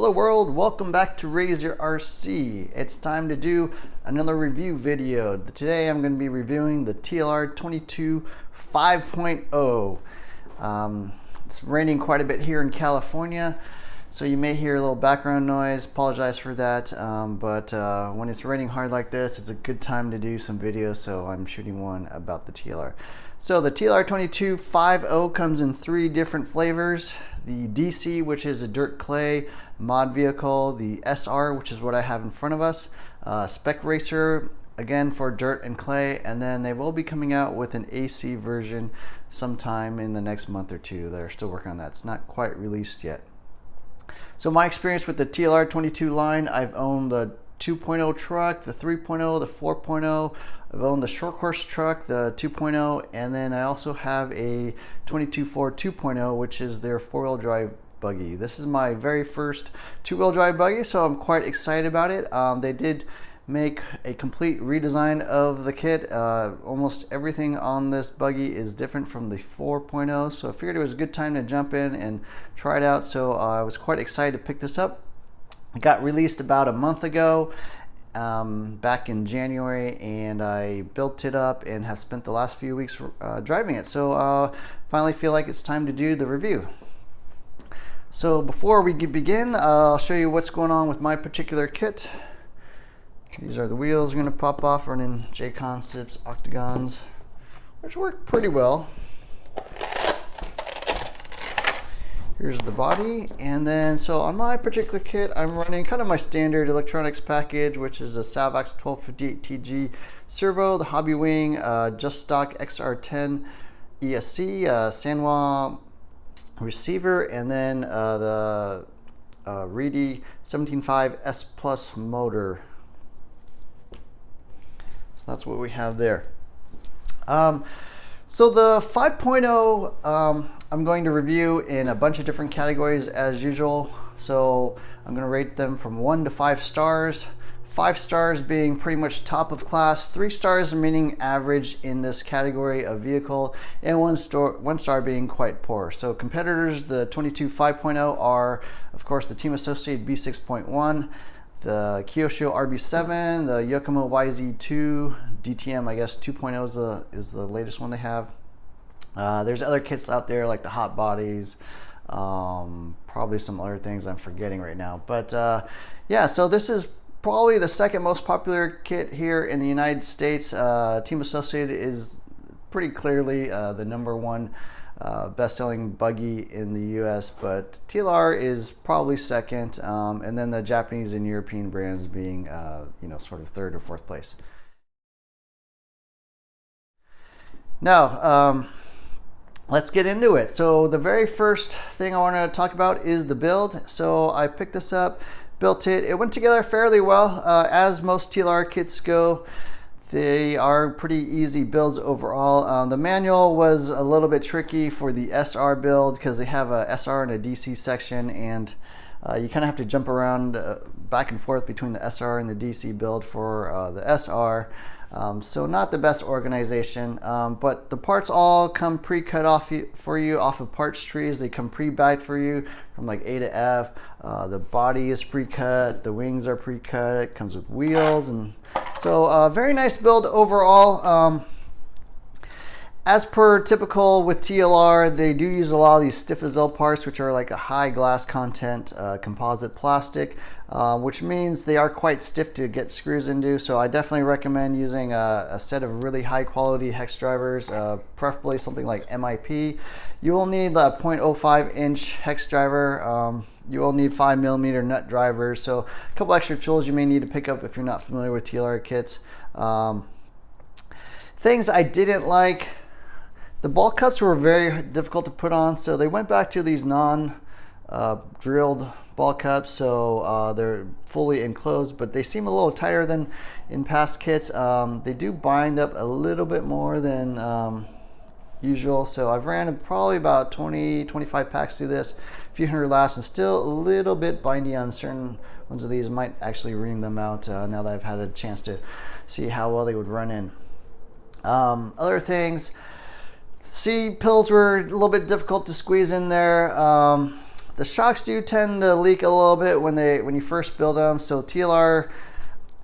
Hello world, welcome back to Raise Your RC. It's time to do another review video. Today I'm going to be reviewing the TLR 22 5.0. It's raining quite a bit here in California, so you may hear a little background noise. Apologize for that, but when it's raining hard like this, it's a good time to do some videos, so I'm shooting one about the TLR. So the TLR 22 5.0 comes in 3 different flavors. The DC, which is a dirt clay mod vehicle, the SR, which is what I have in front of us, Spec Racer, again for dirt and clay, and then they will be coming out with an AC version sometime in the next month or two. They're still working on that. It's not quite released yet. So my experience with the TLR 22 line, I've owned the 2.0 truck, the 3.0, the 4.0. I've owned the short course truck, the 2.0, and then I also have a 22.4 2.0, which is their 4-wheel drive buggy. This is my very first 2-wheel drive buggy, so I'm quite excited about it. They did make a complete redesign of the kit. Almost everything on this buggy is different from the 4.0, so I figured it was a good time to jump in and try it out. So I was quite excited to pick this up. It got released about a month ago, back in January, and I built it up and have spent the last few weeks driving it. So finally feel like it's time to do the review. So before we begin, I'll show you what's going on with my particular kit. These are the wheels going to pop off, running J-Concepts Octagons, which work pretty well. Here's the body, and then so on my particular kit, I'm running kind of my standard electronics package, which is a Salvax 1258TG servo, the Hobby Wing, Just Stock XR10 ESC, Sanwa receiver, and then the Reedy 17.5 S Plus motor. So that's what we have there. So the 5.0 I'm going to review in a bunch of different categories as usual. So I'm going to rate them from 1 to 5 stars. 5 stars being pretty much top of class, 3 stars meaning average in this category of vehicle, and 1 star being quite poor. So competitors, the 22 5.0 are, of course, the Team Associated B6.1, the Kyosho RB7, the Yokomo YZ2, DTM, I guess 2.0 is the latest one they have. There's other kits out there like the Hot Bodies, probably some other things I'm forgetting right now. But yeah, so this is probably the second most popular kit here in the United States. Team Associated is pretty clearly the #1 best-selling buggy in the US, but TLR is probably second, and then the Japanese and European brands being sort of 3rd or 4th place. Now let's get into it. So the very first thing I want to talk about is the build. So I picked this up, built it. It went together fairly well, as most TLR kits go. They are pretty easy builds overall. The manual was a little bit tricky for the SR build because they have a SR and a DC section, and you kind of have to jump around back and forth between the SR and the DC build for the SR. So not the best organization, but the parts all come pre-cut off for you off of parts trees. They come pre-bagged for you from like A to F. The body is pre-cut, the wings are pre-cut, it comes with wheels, and so very nice build overall. As per typical with TLR, they do use a lot of these stiff as L parts, which are like a high glass content composite plastic, which means they are quite stiff to get screws into. So I definitely recommend using a set of really high quality hex drivers, preferably something like MIP. You will need a 0.05 inch hex driver. You will need 5mm nut drivers. So a couple extra tools you may need to pick up if you're not familiar with TLR kits. Things I didn't like. The ball cups were very difficult to put on, so they went back to these non-drilled ball cups, so they're fully enclosed, but they seem a little tighter than in past kits. They do bind up a little bit more than usual, so I've ran probably about 20-25 packs through this, a few hundred laps, and still a little bit bindy on certain ones of these. Might actually ream them out now that I've had a chance to see how well they would run in. Other things, C pills were a little bit difficult to squeeze in there. The shocks do tend to leak a little bit when you first build them. So TLR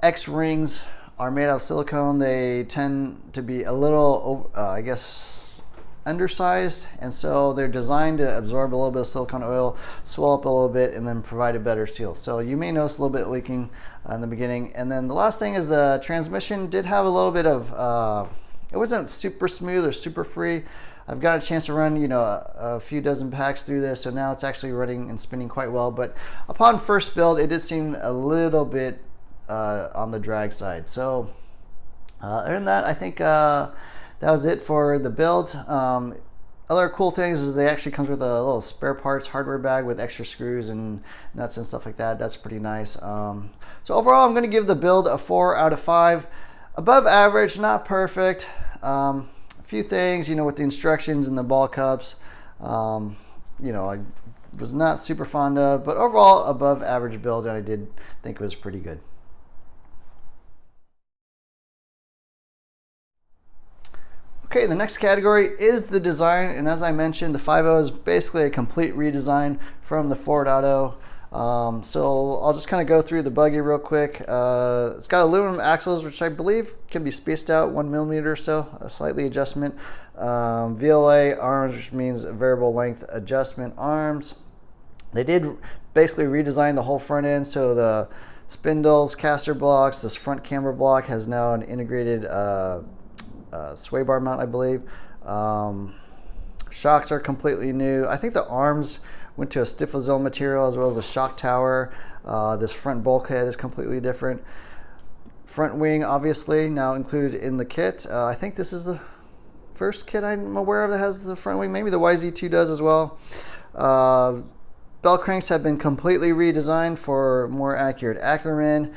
X rings are made out of silicone. They tend to be a little, I guess, undersized, and so they're designed to absorb a little bit of silicone oil, swell up a little bit, and then provide a better seal. So you may notice a little bit leaking in the beginning. And then the last thing is the transmission did have a little bit of, it wasn't super smooth or super free. I've got a chance to run, a few dozen packs through this, so now it's actually running and spinning quite well. But upon first build, it did seem a little bit on the drag side. So other than that, I think that was it for the build. Other cool things is they actually comes with a little spare parts hardware bag with extra screws and nuts and stuff like that. That's pretty nice. So overall, I'm going to give the build a 4 out of 5. Above average, not perfect. Few things, with the instructions and the ball cups, I was not super fond of, but overall above average build, and I did think it was pretty good. Okay, the next category is the design, and as I mentioned, the 5.0 is basically a complete redesign from the 4.0. So I'll just kind of go through the buggy real quick. It's got aluminum axles, which I believe can be spaced out 1 millimeter or so, a slightly adjustment. VLA arms, which means variable length adjustment arms. They did basically redesign the whole front end, so the spindles, caster blocks, this front camber block has now an integrated sway bar mount, I believe. Shocks are completely new. I think the arms went to a Stifazone material, as well as the shock tower. This front bulkhead is completely different. Front wing, obviously, now included in the kit. I think this is the first kit I'm aware of that has the front wing. Maybe the YZ2 does as well. Bell cranks have been completely redesigned for more accurate Ackerman.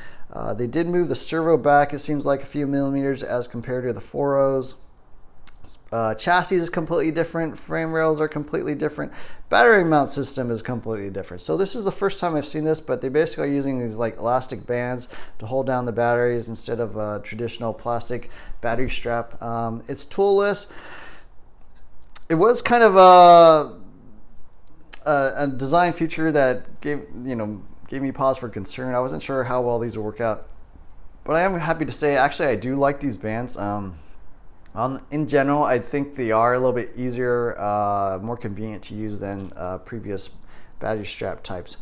They did move the servo back, it seems like a few millimeters as compared to the 4.0s. Chassis is completely different, frame rails are completely different, battery mount system is completely different. So this is the first time I've seen this, but they basically are using these like elastic bands to hold down the batteries instead of a traditional plastic battery strap. It's toolless. It was kind of a design feature that gave me pause for concern. I wasn't sure how well these would work out, but I am happy to say actually I do like these bands. In general, I think they are a little bit easier, more convenient to use than previous battery strap types.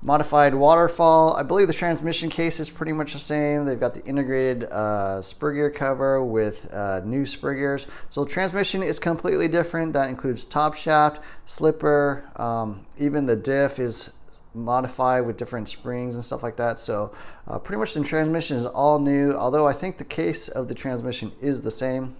Modified waterfall. I believe the transmission case is pretty much the same. They've got the integrated spur gear cover with new spur gears. So the transmission is completely different. That includes top shaft, slipper, even the diff is modified with different springs and stuff like that. So pretty much the transmission is all new, although I think the case of the transmission is the same.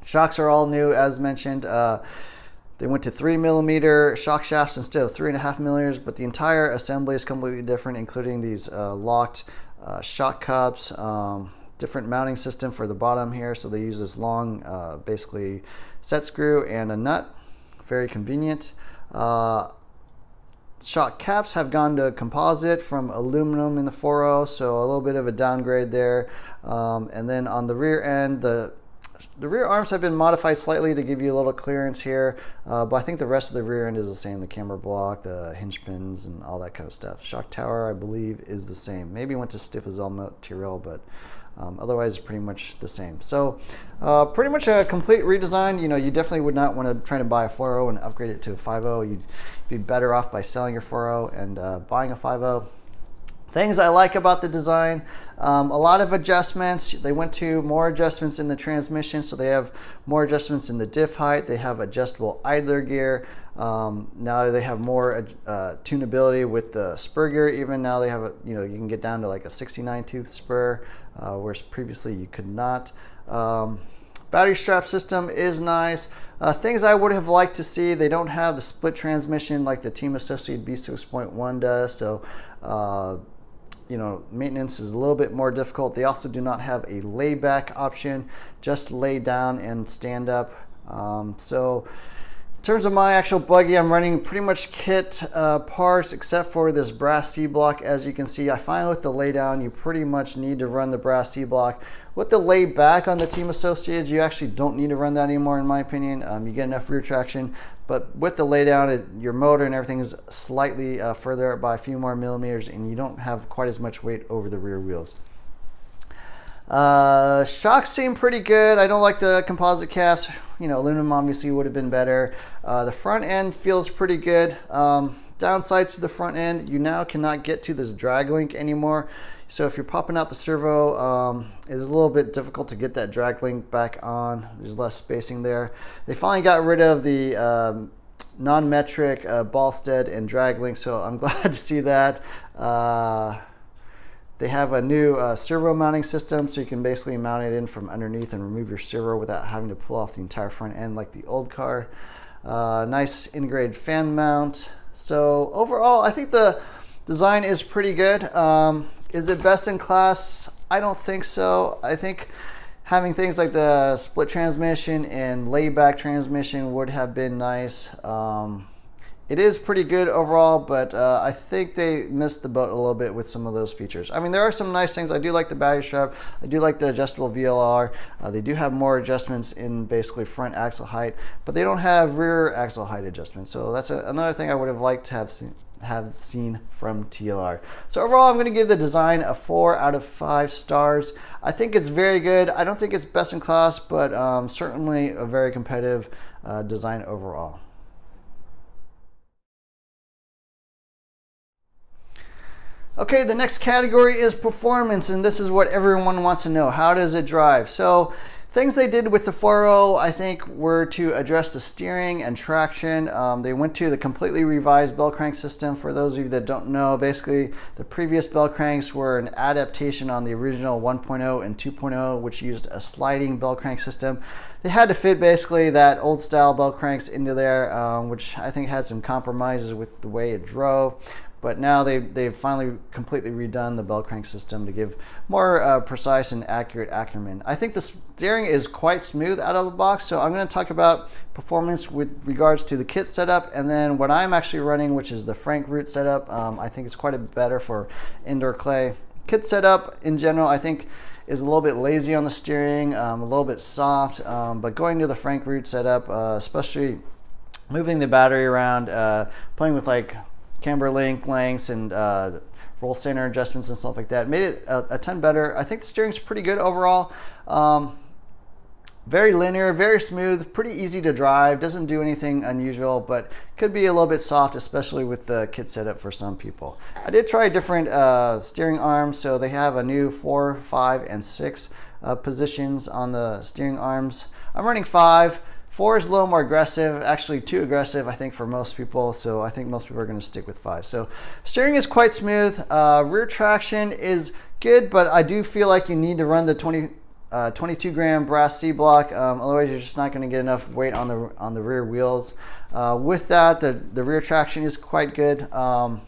Shocks are all new, as mentioned. They went to 3 millimeter shock shafts instead of 3.5 millimeters, but the entire assembly is completely different, including these locked shock cups, different mounting system for the bottom here. So they use this long, basically set screw and a nut, very convenient. Shock caps have gone to composite from aluminum in the 4.0, so a little bit of a downgrade there. And then on the rear end, the rear arms have been modified slightly to give you a little clearance here, but I think the rest of the rear end is the same. The camber block, the hinge pins, and all that kind of stuff. Shock tower, I believe, is the same. Maybe went to Stifazone material, but otherwise pretty much the same. So pretty much a complete redesign. You definitely would not want to try to buy a 4.0 and upgrade it to a 5.0. You'd be better off by selling your 4.0 and buying a 5.0. Things I like about the design, a lot of adjustments. They went to more adjustments in the transmission, so they have more adjustments in the diff height. They have adjustable idler gear. Now they have more tunability with the spur gear. Even now they have you can get down to like a 69 tooth spur, whereas previously you could not. Battery strap system is nice. Things I would have liked to see, they don't have the split transmission like the Team Associated B6.1 does, so maintenance is a little bit more difficult. They also do not have a layback option, just lay down and stand up. So in terms of my actual buggy, I'm running pretty much kit parts except for this brass C-block. As you can see, I find with the lay down, you pretty much need to run the brass C-block. With the lay back on the Team Associated, you actually don't need to run that anymore in my opinion. You get enough rear traction, but with the laydown, your motor and everything is slightly further by a few more millimeters, and you don't have quite as much weight over the rear wheels. Shocks seem pretty good. I don't like the composite caps. You know, aluminum obviously would have been better. The front end feels pretty good. Downsides to the front end, you now cannot get to this drag link anymore. So if you're popping out the servo, it is a little bit difficult to get that drag link back on. There's less spacing there. They finally got rid of the non-metric ball stud and drag link, so I'm glad to see that. They have a new servo mounting system, so you can basically mount it in from underneath and remove your servo without having to pull off the entire front end like the old car. Nice integrated fan mount. So overall, I think the design is pretty good. Is it best in class? I don't think so. I think having things like the split transmission and layback transmission would have been nice. It is pretty good overall, but I think they missed the boat a little bit with some of those features. I mean, there are some nice things. I do like the battery strap. I do like the adjustable VLR. They do have more adjustments in basically front axle height, but they don't have rear axle height adjustments. So that's another thing I would have liked to have seen from TLR. So overall, I'm going to give the design a 4 out of 5 stars. I think it's very good. I don't think it's best in class, but certainly a very competitive design overall. Okay, the next category is performance, and this is what everyone wants to know. How does it drive? So things they did with the 4.0, I think, were to address the steering and traction. They went to the completely revised bell crank system. For those of you that don't know, basically the previous bell cranks were an adaptation on the original 1.0 and 2.0, which used a sliding bell crank system. They had to fit basically that old style bell cranks into there, which I think had some compromises with the way it drove. But now they've finally completely redone the bell crank system to give more precise and accurate acumen. I think the steering is quite smooth out of the box, so I'm going to talk about performance with regards to the kit setup, and then what I'm actually running, which is the Frank Root setup. I think it's quite a bit better for indoor clay. Kit setup in general, I think, is a little bit lazy on the steering, a little bit soft, but going to the Frank Root setup, especially moving the battery around, playing with like camber lengths and roll center adjustments and stuff like that made it a ton better. I think the steering's pretty good overall. Very linear, very smooth, pretty easy to drive, doesn't do anything unusual, but could be a little bit soft, especially with the kit setup for some people. I did try different steering arms, so they have a new 4, 5, and 6 positions on the steering arms. I'm running 5. 4 is a little more aggressive, actually too aggressive, I think, for most people. So I think most people are going to stick with 5. So steering is quite smooth. Rear traction is good, but I do feel like you need to run the 22 gram brass C block. Otherwise, you're just not going to get enough weight on the rear wheels. With that, the rear traction is quite good. In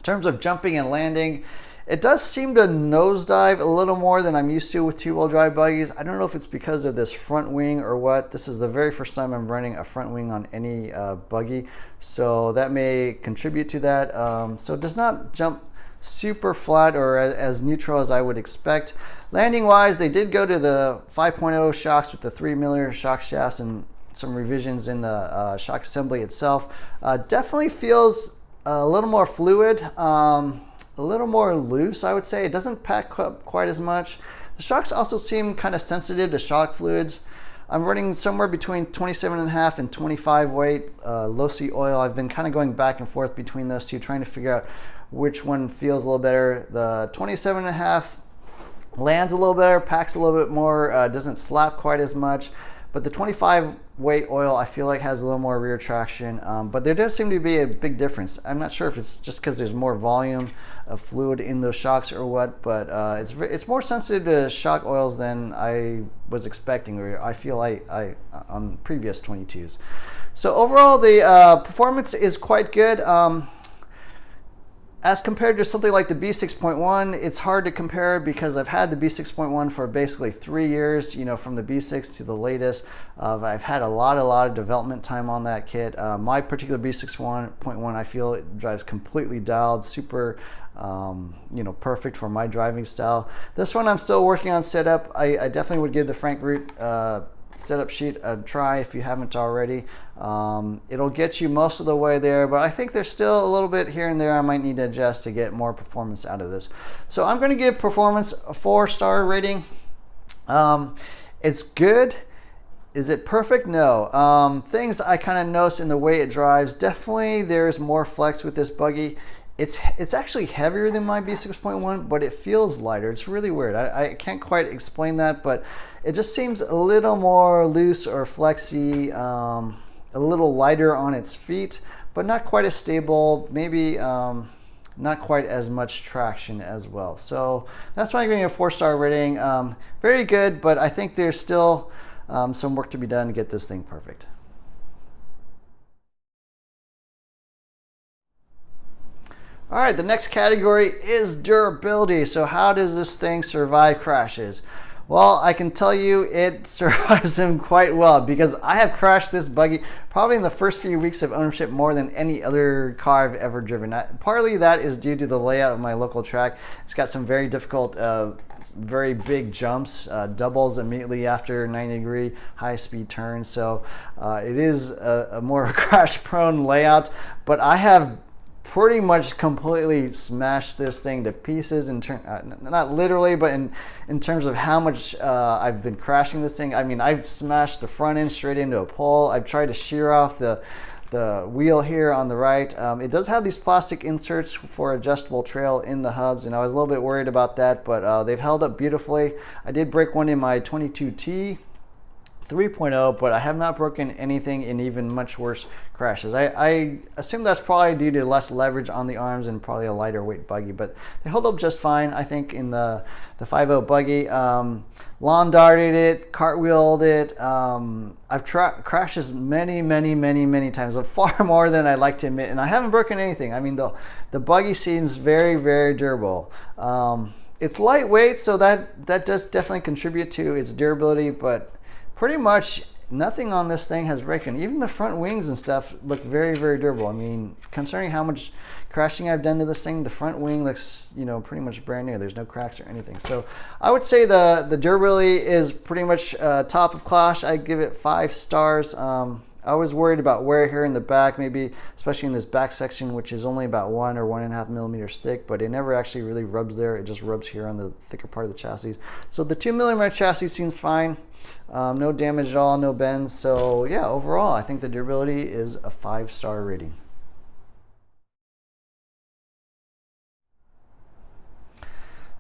terms of jumping and landing, it does seem to nosedive a little more than I'm used to with two-wheel drive buggies. I don't know if it's because of this front wing or what. This is the very first time I'm running a front wing on any buggy, so that may contribute to that. So it does not jump super flat or as neutral as I would expect. Landing wise, they did go to the 5.0 shocks with the 3mm shock shafts and some revisions in the shock assembly itself. Definitely feels a little more fluid. A little more loose, I would say. It doesn't pack up quite as much. The shocks also seem kind of sensitive to shock fluids. I'm running somewhere between 27.5 and 25 weight low C oil. I've been kind of going back and forth between those two, trying to figure out which one feels a little better. The 27.5 lands a little better, packs a little bit more, doesn't slap quite as much. But the 25 weight oil, I feel like, has a little more rear traction, but there does seem to be a big difference. I'm not sure if it's just because there's more volume of fluid in those shocks or what, but it's more sensitive to shock oils than I was expecting, or I feel I on previous 22s. So overall, the performance is quite good. As compared to something like the B6.1, it's hard to compare because I've had the B6.1 for basically 3 years, you know, from the B6 to the latest. I've had a lot of development time on that kit. My particular B6.1, I feel it drives completely dialed, super, you know, perfect for my driving style. This one I'm still working on setup. I definitely would give the Frank Root setup sheet a try if you haven't already. It'll get you most of the way there, but I think there's still a little bit here and there I might need to adjust to get more performance out of this. So I'm going to give performance a 4-star rating. It's good. Is it perfect? No. Things I kind of noticed in the way it drives, definitely there's more flex with this buggy. It's actually heavier than my B6.1, but it feels lighter. It's really weird. I can't quite explain that, but it just seems a little more loose or flexy, a little lighter on its feet, but not quite as stable, maybe not quite as much traction as well. So that's why I'm giving it a 4-star rating. Very good, but I think there's still some work to be done to get this thing perfect. All right, the next category is durability. So how does this thing survive crashes? Well, I can tell you it survives them quite well, because I have crashed this buggy probably in the first few weeks of ownership more than any other car I've ever driven. Partly that is due to the layout of my local track. It's got some very difficult, very big jumps, doubles immediately after 90-degree high-speed turns. So it is a more crash-prone layout, but I have pretty much completely smashed this thing to pieces not literally, but in terms of how much I've been crashing this thing. I mean, I've smashed the front end straight into a pole. I've tried to shear off the wheel here on the right. It does have these plastic inserts for adjustable trail in the hubs, and I was a little bit worried about that, but they've held up beautifully. I did break one in my 22T 3.0, but I have not broken anything in even much worse crashes. I assume that's probably due to less leverage on the arms and probably a lighter weight buggy, but they hold up just fine, I think, in the 5.0 buggy. Lawn darted it, cartwheeled it. I've crashed this many times, but far more than I'd like to admit, and I haven't broken anything. I mean, the buggy seems very durable. It's lightweight, so that does definitely contribute to its durability, but pretty much nothing on this thing has broken. Even the front wings and stuff look very durable. I mean, concerning how much crashing I've done to this thing, the front wing looks, you know, pretty much brand new. There's no cracks or anything. So I would say the durability is pretty much top of class. I give it 5 stars. I was worried about wear here in the back, maybe especially in this back section, which is only about 1 or 1.5 millimeters thick, but it never actually really rubs there. It just rubs here on the thicker part of the chassis. So the 2mm chassis seems fine. No damage at all, no bends. So yeah, overall, I think the durability is a 5-star rating.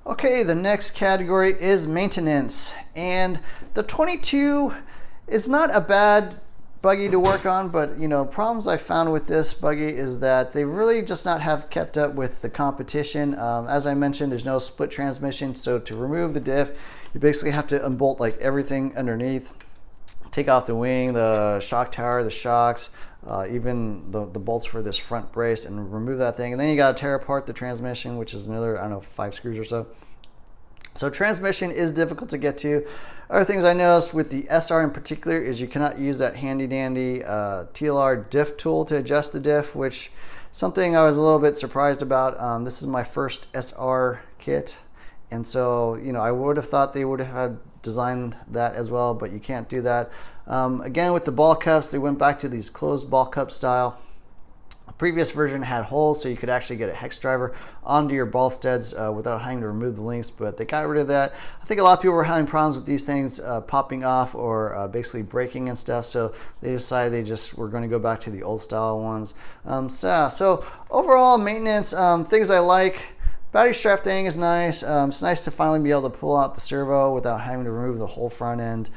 Okay, the next category is maintenance. And the 22 is not a bad buggy to work on, but you know, problems I found with this buggy is that they really just not have kept up with the competition. As I mentioned, there's no split transmission, so to remove the diff, you basically have to unbolt like everything underneath, take off the wing, the shock tower, the shocks, even the bolts for this front brace, and remove that thing. And then you got to tear apart the transmission, which is another, I don't know, 5 screws or so. So transmission is difficult to get to. Other things I noticed with the SR in particular is you cannot use that handy dandy TLR diff tool to adjust the diff, which something I was a little bit surprised about. This is my first SR kit, and so, you know, I would have thought they would have had designed that as well, but you can't do that. Again, with the ball cups, they went back to these closed ball cup style. The previous version had holes, so you could actually get a hex driver onto your ball studs without having to remove the links, but they got rid of that. I think a lot of people were having problems with these things popping off or basically breaking and stuff, so they decided they just were going to go back to the old style ones. So overall maintenance, things I like. Battery strap thing is nice. It's nice to finally be able to pull out the servo without having to remove the whole front end.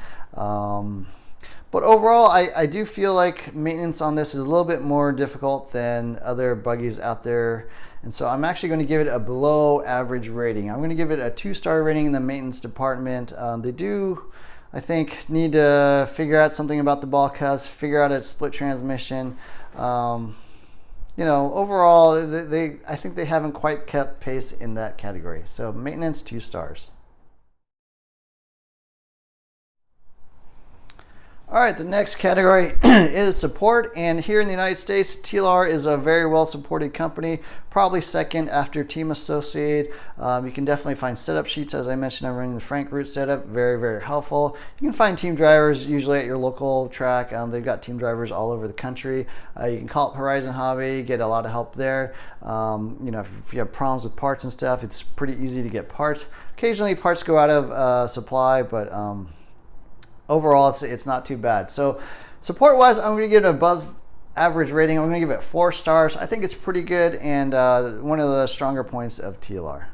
But overall, I do feel like maintenance on this is a little bit more difficult than other buggies out there. And so I'm actually going to give it a below average rating. I'm going to give it a 2-star rating in the maintenance department. They do, I think, need to figure out something about the ball cups, figure out its split transmission. You know, overall, I think they haven't quite kept pace in that category. So maintenance, 2 stars. All right, the next category is support, and here in the United States, TLR is a very well supported company, probably second after Team Associate. You can definitely find setup sheets. As I mentioned, I'm running the Frank route setup, very, very helpful. You can find team drivers usually at your local track. They've got team drivers all over the country. You can call up Horizon Hobby, get a lot of help there. You know, if you have problems with parts and stuff, it's pretty easy to get parts. Occasionally parts go out of supply, but overall, it's not too bad. So support-wise, I'm going to give it an above average rating. I'm going to give it 4 stars. I think it's pretty good and one of the stronger points of TLR.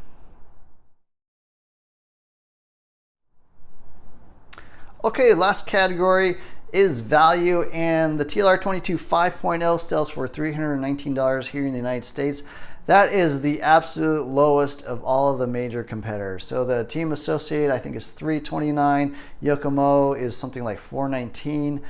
Okay, last category is value, and the TLR 22 5.0 sells for $319 here in the United States. That is the absolute lowest of all of the major competitors. So the Team Associate, I think, is $329. Yokomo is something like $419.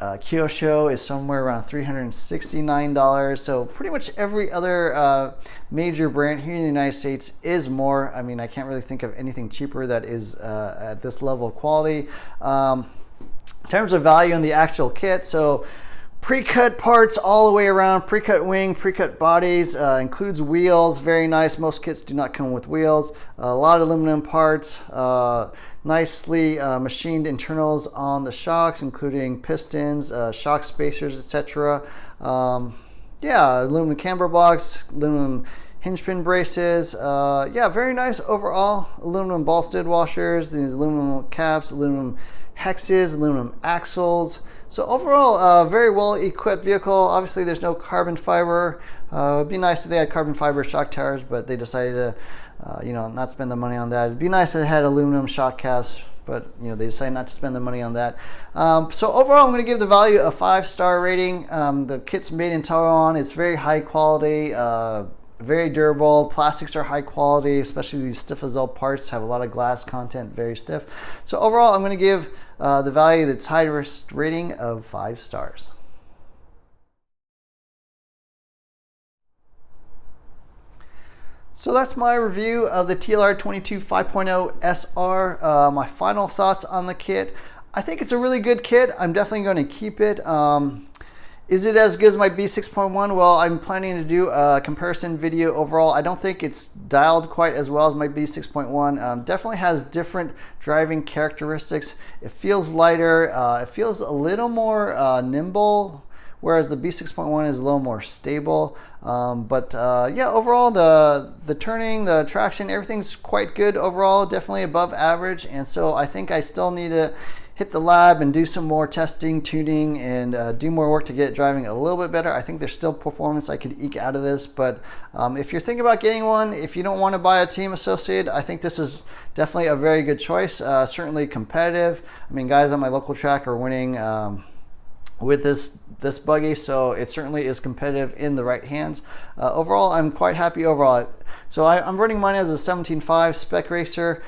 Kyosho is somewhere around $369. So pretty much every other major brand here in the United States is more. I mean, I can't really think of anything cheaper that is at this level of quality. In terms of value in the actual kit, so pre-cut parts all the way around, pre-cut wing, pre-cut bodies, includes wheels, very nice. Most kits do not come with wheels. A lot of aluminum parts, nicely machined internals on the shocks, including pistons, shock spacers, etc. Yeah, aluminum camber blocks, aluminum hinge pin braces. Yeah, very nice overall. Aluminum ball stud washers, these aluminum caps, aluminum hexes, aluminum axles. So overall, very well equipped vehicle. Obviously there's no carbon fiber. It'd be nice if they had carbon fiber shock towers, but they decided to you know, not spend the money on that. It'd be nice if it had aluminum shock caps, but you know, they decided not to spend the money on that. So overall, I'm going to give the value a 5-star rating. The kit's made in Taiwan. It's very high quality, very durable. Plastics are high quality, especially these stiff as all parts have a lot of glass content, very stiff. So overall, I'm going to give the value that's highest rating of 5 stars. So that's my review of the TLR 22 5.0 SR. My final thoughts on the kit. I think it's a really good kit. I'm definitely going to keep it. Is it as good as my B6.1? Well, I'm planning to do a comparison video overall. I don't think it's dialed quite as well as my B6.1. Definitely has different driving characteristics. It feels lighter. It feels a little more nimble, whereas the B6.1 is a little more stable. Yeah, overall the turning, the traction, everything's quite good overall, definitely above average. And so I think I still need to hit the lab and do some more testing, tuning, and do more work to get driving a little bit better. I think there's still performance I could eke out of this, but if you're thinking about getting one, if you don't want to buy a Team Associate, I think this is definitely a very good choice. Certainly competitive. I mean, guys on my local track are winning with this buggy, so it certainly is competitive in the right hands. Overall, I'm quite happy overall. So I'm running mine as a 17.5 spec racer.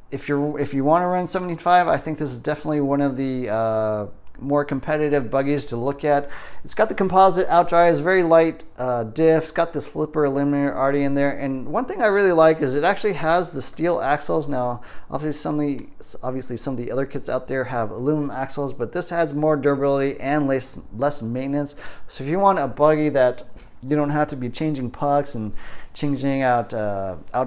If you want to run 17.5, I think this is definitely one of the more competitive buggies to look at. It's got the composite outdrive, very light diff. It's got the slipper eliminator already in there. And one thing I really like is it actually has the steel axles. Now, obviously some of the other kits out there have aluminum axles, but this adds more durability and less maintenance. So if you want a buggy that you don't have to be changing pucks and changing out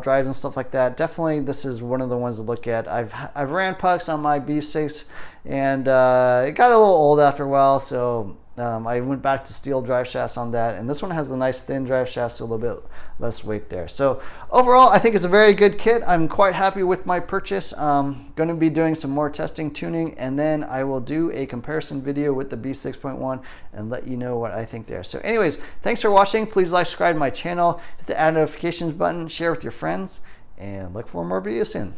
drives and stuff like that, definitely this is one of the ones to look at. I've ran pucks on my B6 and it got a little old after a while, so I went back to steel drive shafts on that, and this one has a nice thin drive shaft, so a little bit less weight there. So overall, I think it's a very good kit. I'm quite happy with my purchase. Going to be doing some more testing, tuning, and then I will do a comparison video with the B6.1 and let you know what I think there. So anyways, thanks for watching. Please like, subscribe to my channel, hit the add notifications button, share with your friends, and look for more videos soon.